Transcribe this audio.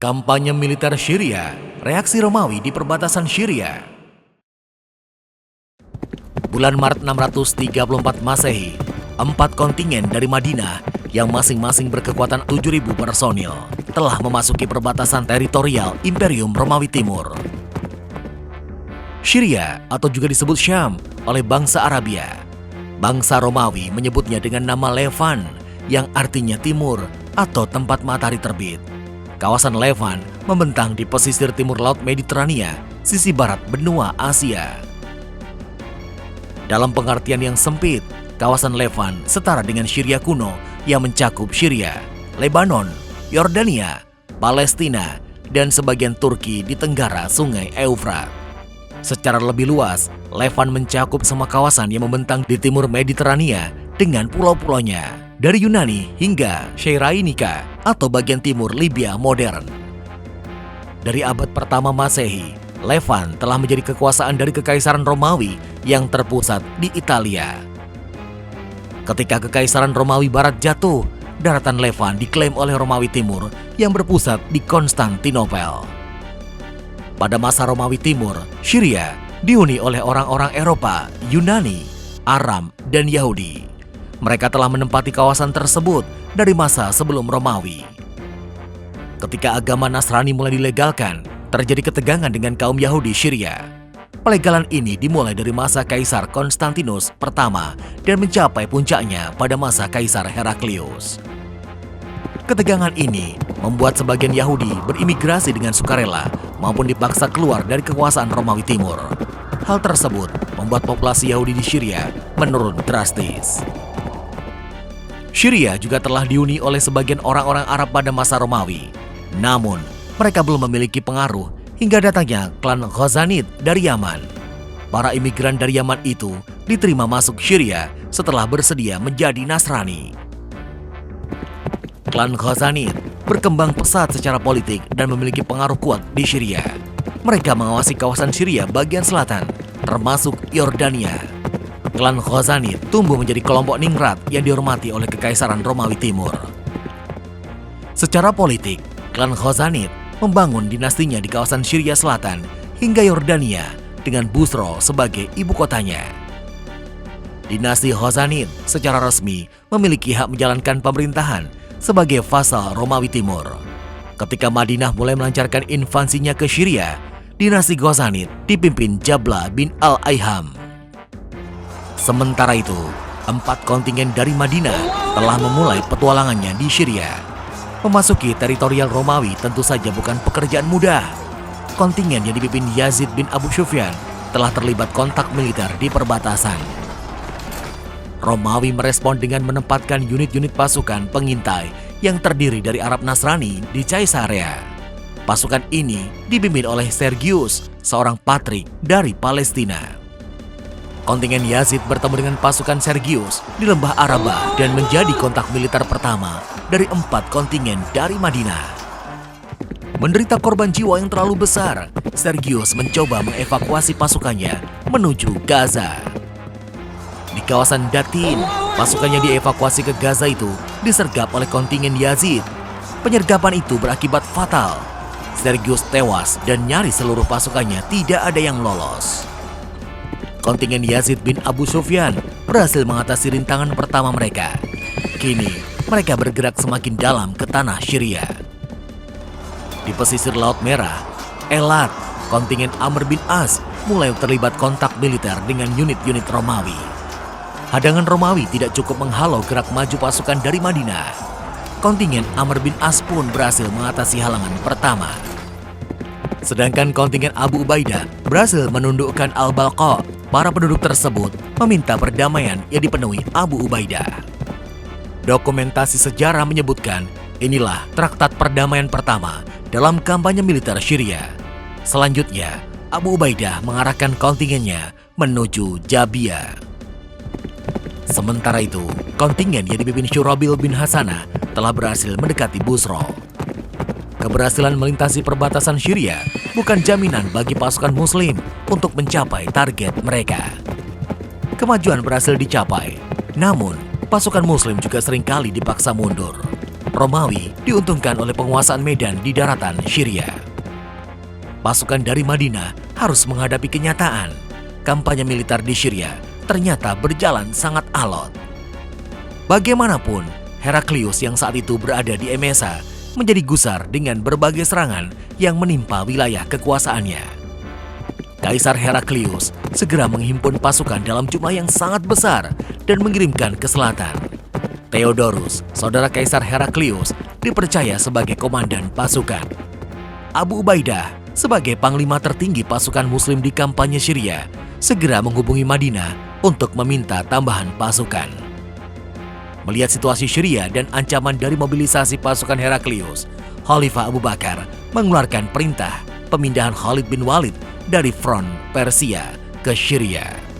Kampanye militer Syria, reaksi Romawi di perbatasan Syria. Bulan Maret 634 Masehi, 4 kontingen dari Madinah yang masing-masing berkekuatan 7.000 personil telah memasuki perbatasan teritorial Imperium Romawi Timur. Syria atau juga disebut Syam oleh bangsa Arabia. Bangsa Romawi menyebutnya dengan nama Levant yang artinya timur atau tempat matahari terbit. Kawasan Levant membentang di pesisir timur Laut Mediterania, sisi barat benua Asia. Dalam pengertian yang sempit, kawasan Levant setara dengan Syria kuno yang mencakup Syria, Lebanon, Yordania, Palestina, dan sebagian Turki di tenggara Sungai Eufrat. Secara lebih luas, Levant mencakup semua kawasan yang membentang di timur Mediterania dengan pulau-pulaunya, dari Yunani hingga Syaironika atau bagian timur Libya modern. Dari abad pertama Masehi, Levant telah menjadi kekuasaan dari Kekaisaran Romawi yang terpusat di Italia. Ketika Kekaisaran Romawi Barat jatuh, daratan Levant diklaim oleh Romawi Timur yang berpusat di Konstantinopel. Pada masa Romawi Timur, Syria dihuni oleh orang-orang Eropa, Yunani, Aram, dan Yahudi. Mereka telah menempati kawasan tersebut dari masa sebelum Romawi. Ketika agama Nasrani mulai dilegalkan, terjadi ketegangan dengan kaum Yahudi Syria. Pelegalan ini dimulai dari masa Kaisar Konstantinus pertama dan mencapai puncaknya pada masa Kaisar Heraklius. Ketegangan ini membuat sebagian Yahudi berimigrasi dengan sukarela maupun dipaksa keluar dari kekuasaan Romawi Timur. Hal tersebut membuat populasi Yahudi di Syria menurun drastis. Syria juga telah dihuni oleh sebagian orang-orang Arab pada masa Romawi. Namun, mereka belum memiliki pengaruh hingga datangnya klan Ghazanid dari Yaman. Para imigran dari Yaman itu diterima masuk Syria setelah bersedia menjadi Nasrani. Klan Ghazanid berkembang pesat secara politik dan memiliki pengaruh kuat di Syria. Mereka mengawasi kawasan Syria bagian selatan, termasuk Yordania. Klan Ghazanid tumbuh menjadi kelompok ningrat yang dihormati oleh Kekaisaran Romawi Timur. Secara politik, klan Ghazanid membangun dinastinya di kawasan Syria Selatan hingga Yordania dengan Busro sebagai ibu kotanya. Dinasti Ghazanid secara resmi memiliki hak menjalankan pemerintahan sebagai vasal Romawi Timur. Ketika Madinah mulai melancarkan invasinya ke Syria, dinasti Ghazanid dipimpin Jabla bin Al-Aiham. Sementara itu, 4 kontingen dari Madinah telah memulai petualangannya di Syria. Memasuki teritorial Romawi tentu saja bukan pekerjaan mudah. Kontingen yang dipimpin Yazid bin Abu Sufyan telah terlibat kontak militer di perbatasan. Romawi merespon dengan menempatkan unit-unit pasukan pengintai yang terdiri dari Arab Nasrani di Caesarea. Pasukan ini dipimpin oleh Sergius, seorang patrik dari Palestina. Kontingen Yazid bertemu dengan pasukan Sergius di lembah Araba dan menjadi kontak militer pertama dari 4 kontingen dari Madinah. Menderita korban jiwa yang terlalu besar, Sergius mencoba mengevakuasi pasukannya menuju Gaza. Di kawasan Datin, pasukannya dievakuasi ke Gaza itu disergap oleh kontingen Yazid. Penyergapan itu berakibat fatal. Sergius tewas dan nyaris seluruh pasukannya tidak ada yang lolos. Kontingen Yazid bin Abu Sufyan berhasil mengatasi rintangan pertama mereka. Kini, mereka bergerak semakin dalam ke tanah Syria. Di pesisir Laut Merah, Elat, kontingen Amr bin As mulai terlibat kontak militer dengan unit-unit Romawi. Hadangan Romawi tidak cukup menghalau gerak maju pasukan dari Madinah. Kontingen Amr bin As pun berhasil mengatasi halangan pertama. Sedangkan kontingen Abu Ubaidah berhasil menundukkan Al-Balqa. Para penduduk tersebut meminta perdamaian yang dipenuhi Abu Ubaidah. Dokumentasi sejarah menyebutkan inilah traktat perdamaian pertama dalam kampanye militer Syria. Selanjutnya, Abu Ubaidah mengarahkan kontingennya menuju Jabia. Sementara itu, kontingen yang dipimpin Syurabil bin Hasanah telah berhasil mendekati Busro. Keberhasilan melintasi perbatasan Syria bukan jaminan bagi pasukan Muslim untuk mencapai target mereka. Kemajuan berhasil dicapai, namun pasukan Muslim juga seringkali dipaksa mundur. Romawi diuntungkan oleh penguasaan medan di daratan Syria. Pasukan dari Madinah harus menghadapi kenyataan. Kampanye militer di Syria ternyata berjalan sangat alot. Bagaimanapun, Heraklius yang saat itu berada di Emesa menjadi gusar dengan berbagai serangan yang menimpa wilayah kekuasaannya. Kaisar Heraklius segera menghimpun pasukan dalam jumlah yang sangat besar dan mengirimkan ke selatan. Theodorus, saudara Kaisar Heraklius, dipercaya sebagai komandan pasukan. Abu Ubaidah, sebagai panglima tertinggi pasukan muslim di kampanye Syria, segera menghubungi Madinah untuk meminta tambahan pasukan. Melihat situasi Syria dan ancaman dari mobilisasi pasukan Heraklius, Khalifah Abu Bakar mengeluarkan perintah pemindahan Khalid bin Walid dari front Persia ke Syria.